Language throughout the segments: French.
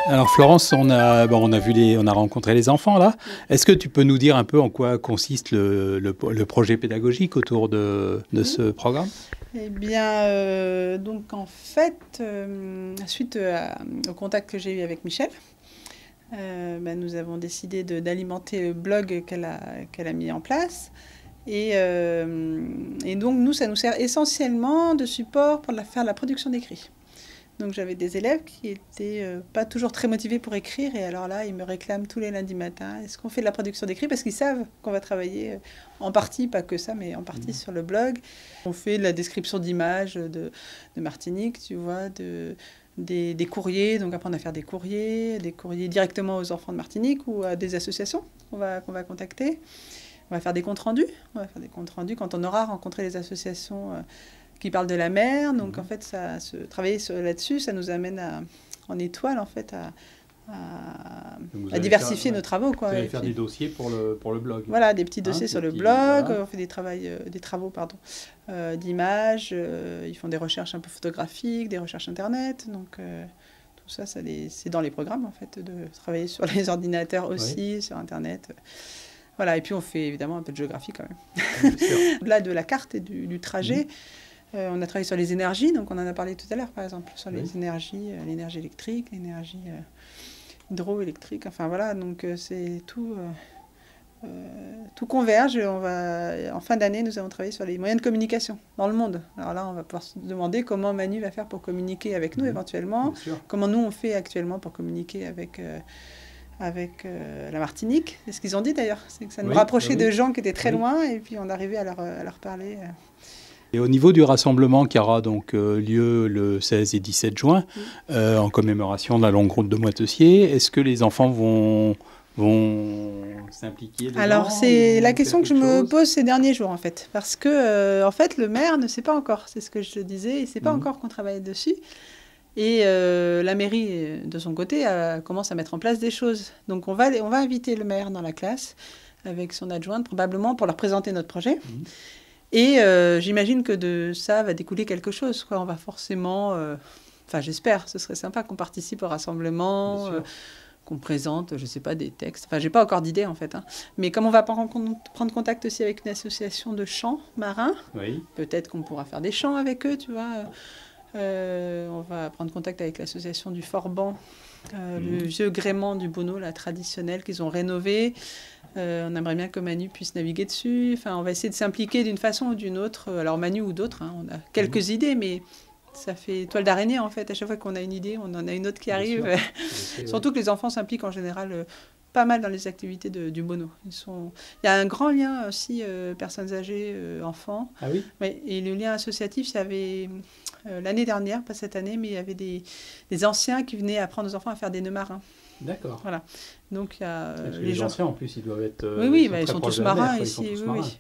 Alors Florence, on a rencontré les enfants là. Est-ce que tu peux nous dire un peu en quoi consiste le projet pédagogique autour de ce programme? Eh bien, donc en fait, suite au contact que j'ai eu avec Michel, nous avons décidé d'alimenter le blog qu'elle a mis en place. Et donc, nous, ça nous sert essentiellement de support pour faire la production d'écrits. Donc, j'avais des élèves qui étaient pas toujours très motivés pour écrire. Et alors là, ils me réclament tous les lundis matins, est-ce qu'on fait de la production d'écrits? Parce qu'ils savent qu'on va travailler en partie, pas que ça, mais en partie sur le blog. On fait de la description d'images de Martinique, tu vois, des courriers. Donc, apprendre à faire des courriers directement aux enfants de Martinique ou à des associations qu'on va contacter. On va faire des comptes rendus. On va faire des comptes rendus quand on aura rencontré les associations qui parlent de la mer. Donc en fait, travailler là-dessus, ça nous amène en étoile en fait à diversifier nos travaux. Vous allez faire des dossiers pour le blog. Voilà, des petits dossiers sur le blog. Voilà. On fait des travaux d'images. Ils font des recherches un peu photographiques, des recherches internet. Donc tout ça, c'est dans les programmes en fait, de travailler sur les ordinateurs aussi, sur internet. Voilà, et puis on fait évidemment un peu de géographie quand même. Au-delà de la carte et du trajet, on a travaillé sur les énergies, donc on en a parlé tout à l'heure par exemple, sur les énergies, l'énergie électrique, l'énergie hydroélectrique, enfin voilà, donc c'est tout converge. En fin d'année, nous allons travailler sur les moyens de communication dans le monde. Alors là, on va pouvoir se demander comment Manu va faire pour communiquer avec nous éventuellement, comment nous on fait actuellement pour communiquer avec la Martinique. C'est ce qu'ils ont dit d'ailleurs, c'est que ça nous rapprochait de gens qui étaient très loin et puis on arrivait à leur parler. Et au niveau du rassemblement qui aura donc lieu le 16 et 17 juin, en commémoration de la longue route de Moitessier, est-ce que les enfants vont s'impliquer dedans? Alors c'est la question que je me pose ces derniers jours en fait, parce que en fait le maire ne sait pas encore, c'est ce que je te disais, il ne sait pas encore qu'on travaille dessus. Et la mairie, de son côté, commence à mettre en place des choses. Donc on va inviter le maire dans la classe avec son adjointe, probablement, pour leur présenter notre projet. Et j'imagine que de ça va découler quelque chose, quoi. On va forcément... Enfin, j'espère, ce serait sympa qu'on participe au rassemblement, qu'on présente, je ne sais pas, des textes. Enfin, je n'ai pas encore d'idée, en fait. Hein. Mais comme on va prendre contact aussi avec une association de chants marins, peut-être qu'on pourra faire des chants avec eux, tu vois. On va prendre contact avec l'association du Forban, le vieux gréement du Bonneau, la traditionnelle qu'ils ont rénové. On aimerait bien que Manu puisse naviguer dessus. Enfin, on va essayer de s'impliquer d'une façon ou d'une autre. Alors Manu ou d'autres, hein, on a quelques idées, mais ça fait toile d'araignée en fait. À chaque fois qu'on a une idée, on en a une autre qui arrive. Surtout que les enfants s'impliquent en général pas mal dans les activités du Bonneau. Il y a un grand lien aussi, personnes âgées, enfants. Ah oui? Ouais, et le lien associatif, il y avait l'année dernière, pas cette année, mais il y avait des anciens qui venaient apprendre aux enfants à faire des nœuds marins. D'accord. Voilà. Donc il y a les anciens en plus, ils doivent être. Ils sont tous marins ici.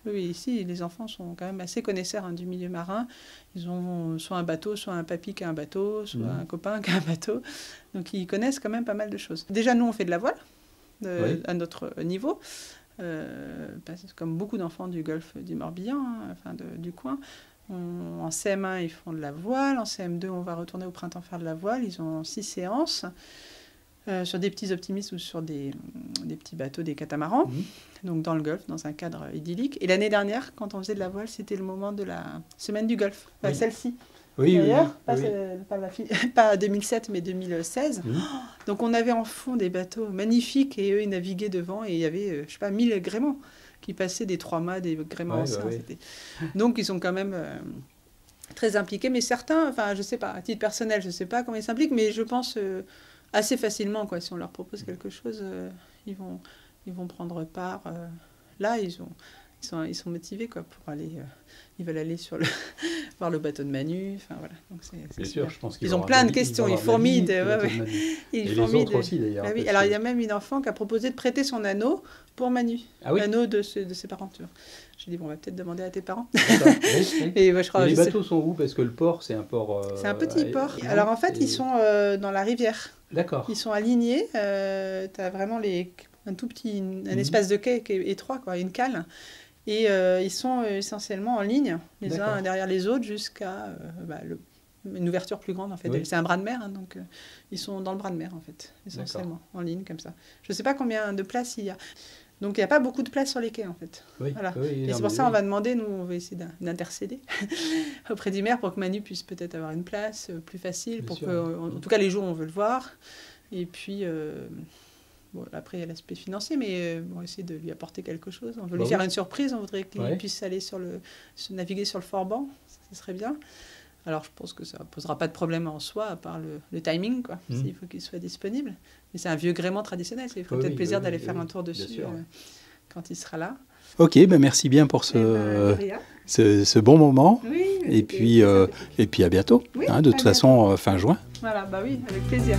Oui, ici, les enfants sont quand même assez connaisseurs du milieu marin. Ils ont soit un bateau, soit un papy qui a un bateau, soit un copain qui a un bateau. Donc ils connaissent quand même pas mal de choses. Déjà, nous, on fait de la voile à notre niveau. Comme beaucoup d'enfants du golfe du Morbihan, du coin. En CM1, ils font de la voile. En CM2, on va retourner au printemps faire de la voile. Ils ont 6 séances. Sur des petits optimistes ou sur des petits bateaux, des catamarans, donc dans le Golfe, dans un cadre idyllique. Et l'année dernière, quand on faisait de la voile, c'était le moment de la semaine du Golfe, celle-ci. D'ailleurs, pas 2007, mais 2016. Donc on avait en fond des bateaux magnifiques et eux, ils naviguaient devant et il y avait, 1000 gréements qui passaient des 3 mâts, des gréements anciens. Donc ils sont quand même... très impliqués, mais certains, je sais pas, à titre personnel, je sais pas comment ils s'impliquent, mais je pense... assez facilement, quoi. Si on leur propose quelque chose, ils vont prendre part. Là, ils sont motivés, quoi, pour aller. Ils veulent aller voir le bateau de Manu. Enfin voilà. Donc c'est sûr. Je pense ils ont plein de questions. Ils fourmillent. Et les autres aussi d'ailleurs. Ah, oui. Alors il y a même une enfant qui a proposé de prêter son anneau pour Manu. L'anneau de ses parents. Tu vois. J'ai dit on va peut-être demander à tes parents. Et je crois. Les bateaux sont où? Parce que le port, c'est un port. C'est un petit port. Alors en fait, ils sont dans la rivière. D'accord. Ils sont alignés. Tu as vraiment un tout petit un espace de quai qui est étroit, quoi, une cale. Et ils sont essentiellement en ligne, les uns derrière les autres, jusqu'à une ouverture plus grande en fait. C'est un bras de mer, hein, donc ils sont dans le bras de mer en fait, essentiellement, en ligne comme ça. Je ne sais pas combien de places il y a. Donc il n'y a pas beaucoup de place sur les quais en fait. Voilà. Et c'est pour ça qu'on va demander, nous on va essayer d'intercéder auprès du maire pour que Manu puisse peut-être avoir une place plus facile, pour que, en tout cas les jours où on veut le voir. Et puis bon, après il y a l'aspect financier, mais on va essayer de lui apporter quelque chose. On veut lui faire une surprise, on voudrait qu'il puisse aller naviguer sur le Forban, ça serait bien. Alors, je pense que ça ne posera pas de problème en soi, à part le timing, quoi. Il faut qu'il soit disponible. Mais c'est un vieux gréement traditionnel. Il ferait peut-être plaisir d'aller faire un tour dessus quand il sera là. Ok, ben merci bien pour ce bon moment. Et puis à bientôt. De toute façon, fin juin. Voilà, bah oui, avec plaisir.